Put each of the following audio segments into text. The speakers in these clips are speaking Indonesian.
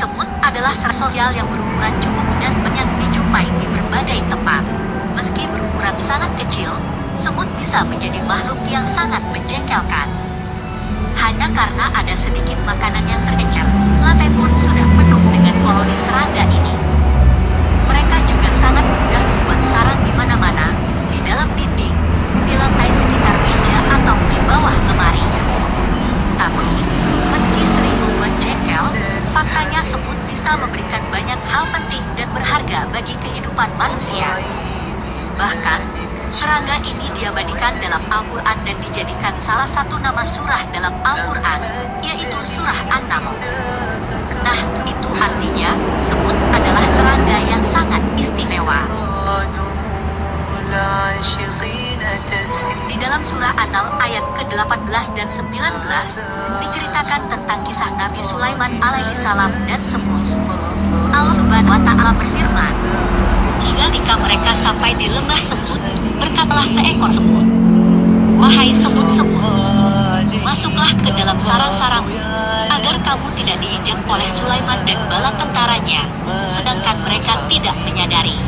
Semut adalah serangga sosial yang berukuran cukup dan banyak dijumpai di berbagai tempat. Meski berukuran sangat kecil, semut bisa menjadi makhluk yang sangat menjengkelkan. Hanya karena ada sedikit makanan yang tercecer, lantai pun sudah penuh dengan koloni serangga ini. Mereka juga sangat mudah membuat sarang di mana-mana, di dalam dinding, di lantai sekitar meja atau di bawah lemari. Tapi, meski sering membuat jengkel, faktanya semut bisa memberikan banyak hal penting dan berharga bagi kehidupan manusia. Bahkan, serangga ini diabadikan dalam Al-Quran dan dijadikan salah satu nama surah dalam Al-Quran, yaitu surah An-Naml. Nah, itu artinya, semut adalah serangga yang sangat istimewa. Di dalam surah An-Naml ayat ke-18 dan 19, diceritakan tentang kisah Nabi Sulaiman alaihi salam dan semut. Allah Subhanahu wa Ta'ala berfirman, "Hingga ketika mereka sampai di lembah semut, berkatalah seekor semut, 'Wahai semut-semut, masuklah ke dalam sarang-sarangmu, agar kamu tidak diinjak oleh Sulaiman dan bala tentaranya, sedangkan mereka tidak menyadari.'"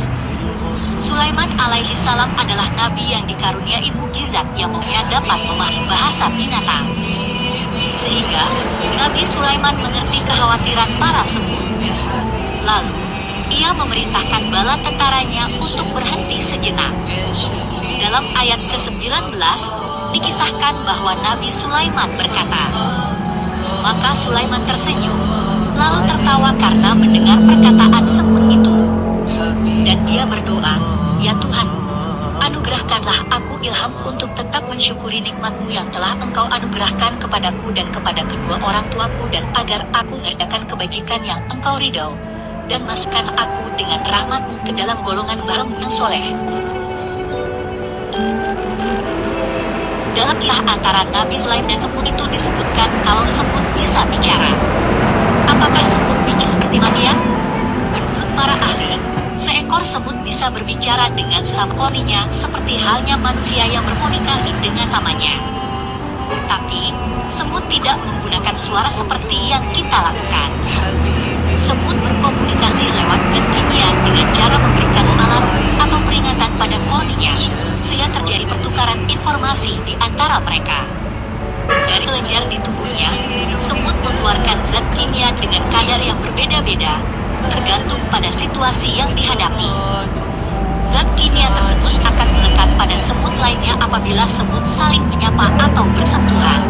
Sulaiman alaihi salam adalah nabi yang dikaruniai mukjizat yang dapat memahami bahasa binatang. Sehingga, Nabi Sulaiman mengerti kekhawatiran para semut. Lalu, ia memerintahkan bala tentaranya untuk berhenti sejenak. Dalam ayat ke-19, dikisahkan bahwa Nabi Sulaiman berkata, maka Sulaiman tersenyum, lalu tertawa karena mendengar perkataan semut itu. Dan dia berdoa, "Ya Tuhanku, anugerahkanlah aku ilham untuk tetap mensyukuri nikmat-Mu yang telah Engkau anugerahkan kepadaku dan kepada kedua orang tuaku, dan agar aku mengerjakan kebajikan yang Engkau ridhau, dan masukkan aku dengan rahmat-Mu ke dalam golongan hamba-Mu yang soleh." Dalam kisah antara Nabi Sulaiman dan semut itu disebutkan kalau semut bisa bicara. Apakah semut bicara seperti manusia? Menurut para ahli, seekor semut bisa berbicara dengan sama koloninya seperti halnya manusia yang berkomunikasi dengan samanya. Tapi, semut tidak menggunakan suara seperti yang kita lakukan. Semut berkomunikasi lewat zat kimia dengan cara memberikan alarm atau peringatan pada koloninya, sehingga terjadi pertukaran informasi di antara mereka. Dari kelenjar di tubuhnya, semut mengeluarkan zat kimia dengan kadar yang berbeda-beda, tergantung pada situasi yang dihadapi. Zat kimia tersebut akan melekat pada semut lainnya apabila semut saling menyapa atau bersentuhan.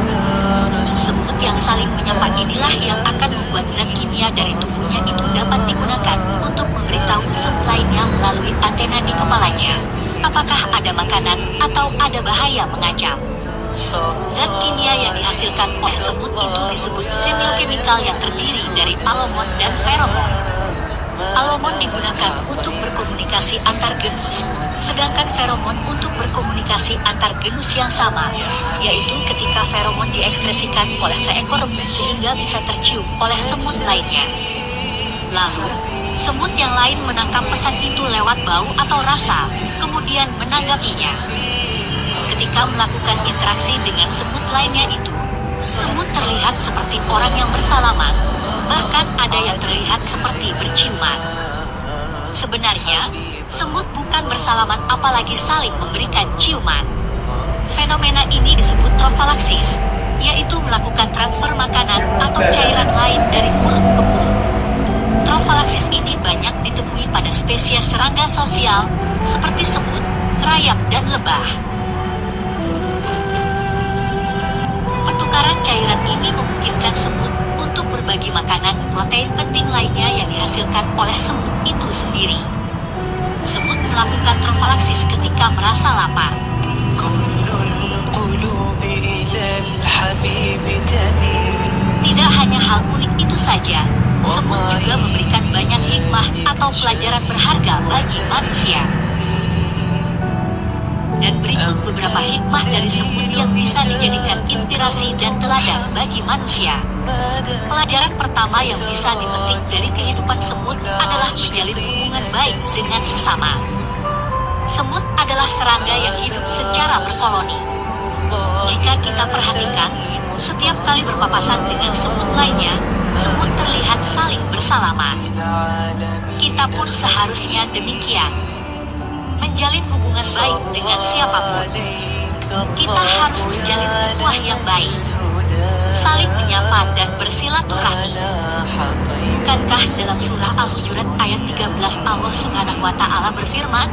Semut yang saling menyapa inilah yang akan membuat zat kimia dari tubuhnya itu dapat digunakan untuk memberitahu semut lainnya melalui antena di kepalanya apakah ada makanan atau ada bahaya mengancam. Zat kimia yang dihasilkan oleh semut itu disebut semiokimikal yang terdiri dari alomon dan feromon. Alomon digunakan untuk berkomunikasi antar genus, sedangkan feromon untuk berkomunikasi antar genus yang sama, yaitu ketika feromon diekspresikan oleh seekor semut sehingga bisa tercium oleh semut lainnya. Lalu, semut yang lain menangkap pesan itu lewat bau atau rasa, kemudian menanggapinya. Ketika melakukan interaksi dengan semut lainnya itu, semut terlihat seperti orang yang bersalaman, bahkan ada yang terlihat seperti berciuman. Sebenarnya, semut bukan bersalaman apalagi saling memberikan ciuman. Fenomena ini disebut trofalaksis, yaitu melakukan transfer makanan atau cairan lain dari mulut ke mulut. Trofalaksis ini banyak ditemui pada spesies serangga sosial, seperti semut, rayap, dan lebah. Pertukaran cairan ini memungkinkan semut untuk berbagi makanan protein penting lainnya yang dihasilkan oleh semut itu sendiri. Semut melakukan trofalaksis ketika merasa lapar. Tidak hanya hal unik itu saja, semut juga memberikan banyak hikmah atau pelajaran berharga bagi manusia. Dan berikut beberapa hikmah dari semut yang bisa dijadikan inspirasi dan teladan bagi manusia. Pelajaran pertama yang bisa dipetik dari kehidupan semut adalah menjalin hubungan baik dengan sesama. Semut adalah serangga yang hidup secara berkoloni. Jika kita perhatikan, setiap kali berpapasan dengan semut lainnya, semut terlihat saling bersama. bersalaman. Kita pun seharusnya demikian. Menjalin hubungan baik dengan siapapun. Kita harus menjalin ukhuwah yang baik, saling menyapa dan bersilaturahmi. Bukankah dalam surah Al-Hujurat ayat 13 Allah Subhanahu wa Ta'ala berfirman,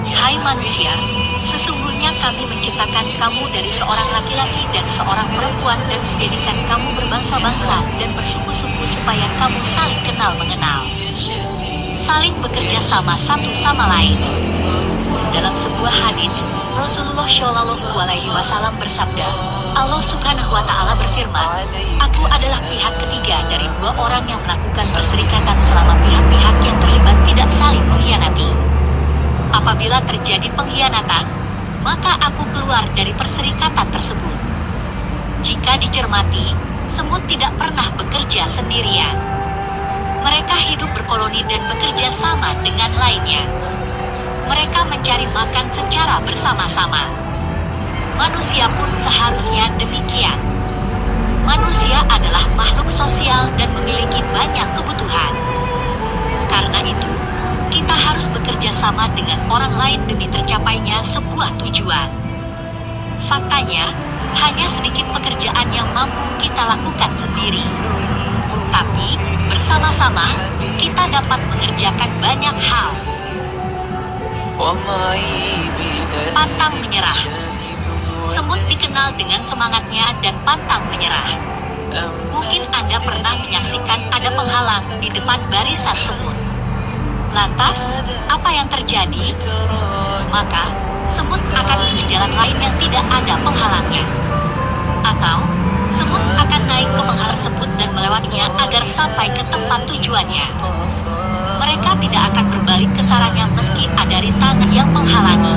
"Hai manusia, sesungguhnya kami menciptakan kamu dari seorang laki-laki dan seorang perempuan dan menjadikan kamu berbangsa-bangsa dan bersuku-suku supaya kamu saling kenal mengenal, saling bekerja sama satu sama lain." Dalam sebuah hadits, Rasulullah Shallallahu Alaihi Wasallam bersabda, Allah Subhanahu Wa Ta'ala berfirman, "Aku adalah pihak ketiga dari dua orang yang melakukan perserikatan selama pihak-pihak yang terlibat tidak saling mengkhianati. Apabila terjadi pengkhianatan, maka aku keluar dari perserikatan tersebut." Jika dicermati, semut tidak pernah bekerja sendirian. Mereka hidup berkoloni dan bekerja sama dengan lainnya. Mereka mencari makan secara bersama-sama. Manusia pun seharusnya demikian. Manusia adalah makhluk sosial dan memiliki banyak kebutuhan. Karena itu, kita harus bekerja sama dengan orang lain demi tercapainya sebuah tujuan. Faktanya, hanya sedikit pekerjaan yang mampu kita lakukan sendiri. Tapi, bersama-sama, kita dapat mengerjakan banyak hal. Pantang menyerah. Semut dikenal dengan semangatnya dan pantang menyerah. Mungkin Anda pernah menyaksikan ada penghalang di depan barisan semut. Lantas, apa yang terjadi? Maka, semut akan menuju jalan lain yang tidak ada penghalangnya. Atau, semut akan naik ke penghalang tersebut dan melewatinya agar sampai ke tempat tujuannya. Mereka tidak akan berbalik ke sarangnya meski ada rintangan yang menghalangi.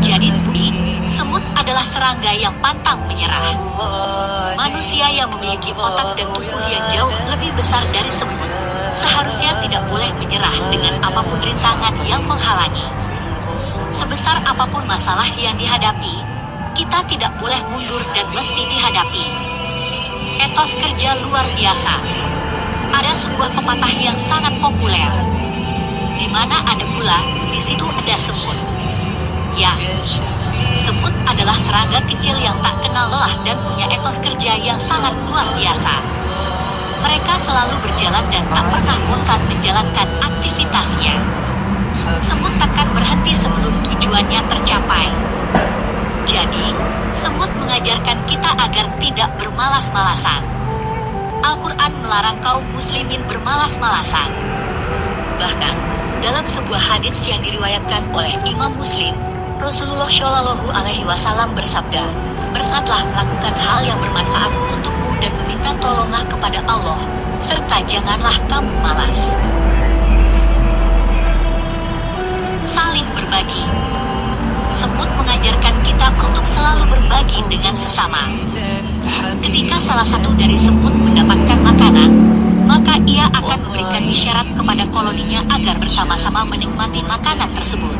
Jadi, semut adalah serangga yang pantang menyerah. Manusia yang memiliki otak dan tubuh yang jauh lebih besar dari semut seharusnya tidak boleh menyerah dengan apapun rintangan yang menghalangi. Sebesar apapun masalah yang dihadapi, kita tidak boleh mundur dan mesti dihadapi. Etos kerja luar biasa. Ada sebuah pepatah yang sangat populer. Di mana ada gula, di situ ada semut. Ya, semut adalah serangga kecil yang tak kenal lelah dan punya etos kerja yang sangat luar biasa. Mereka selalu berjalan dan tak pernah bosan menjalankan aktivitasnya. Semut takkan berhenti sebelum tujuannya tercapai. Jadi, semut mengajarkan kita agar tidak bermalas-malasan. Al-Quran melarang kaum muslimin bermalas-malasan. Bahkan, dalam sebuah hadits yang diriwayatkan oleh Imam Muslim, Rasulullah Shallallahu Alaihi Wasallam bersabda, "Bersaatlah melakukan hal yang bermanfaat untukmu dan meminta tolonglah kepada Allah, serta janganlah kamu malas." Saling berbagi. Semut mengajarkan kita untuk selalu berbagi dengan sesama. Ketika salah satu dari semut mendapatkan makanan, maka ia akan memberikan isyarat kepada koloninya agar bersama-sama menikmati makanan tersebut.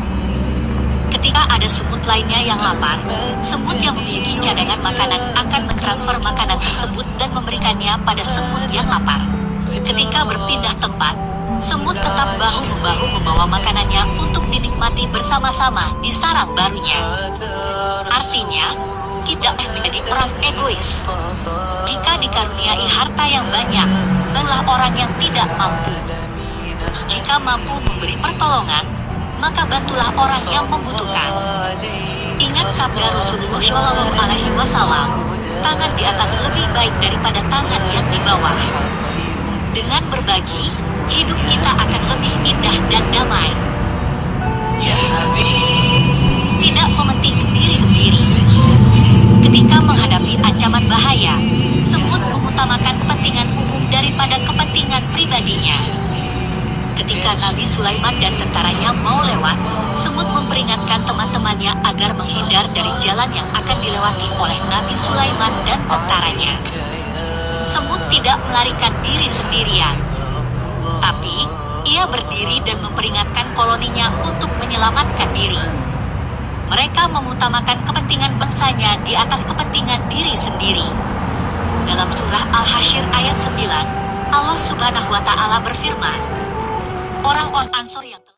Ketika ada semut lainnya yang lapar, semut yang memiliki cadangan makanan akan mentransfer makanan tersebut dan memberikannya pada semut yang lapar. Ketika berpindah tempat, semut tetap bahu-membahu membawa makanannya untuk dinikmati bersama-sama di sarang barunya. Artinya, tidak menjadi orang egois. Jika dikaruniai harta yang banyak, bantulah orang yang tidak mampu. Jika mampu memberi pertolongan, maka bantulah orang yang membutuhkan. Ingat sabda Rasulullah Shallallahu Alaihi Wasallam, tangan di atas lebih baik daripada tangan yang di bawah. Dengan berbagi, hidup kita akan lebih indah dan damai. Tidak mementing diri sendiri. Ketika menghadapi ancaman bahaya, semut mengutamakan kepentingan umum daripada kepentingan pribadinya. Ketika Nabi Sulaiman dan tentaranya mau lewat, semut memperingatkan teman-temannya agar menghindar dari jalan yang akan dilewati oleh Nabi Sulaiman dan tentaranya. Semut tidak melarikan diri sendirian, tapi ia berdiri dan memperingatkan koloninya untuk menyelamatkan diri. Mereka mengutamakan kepentingan bangsanya di atas kepentingan diri sendiri. Dalam surah Al-Hasyr ayat 9, Allah Allah Subhanahu wa Ta'ala berfirman, orang-orang Ansor yang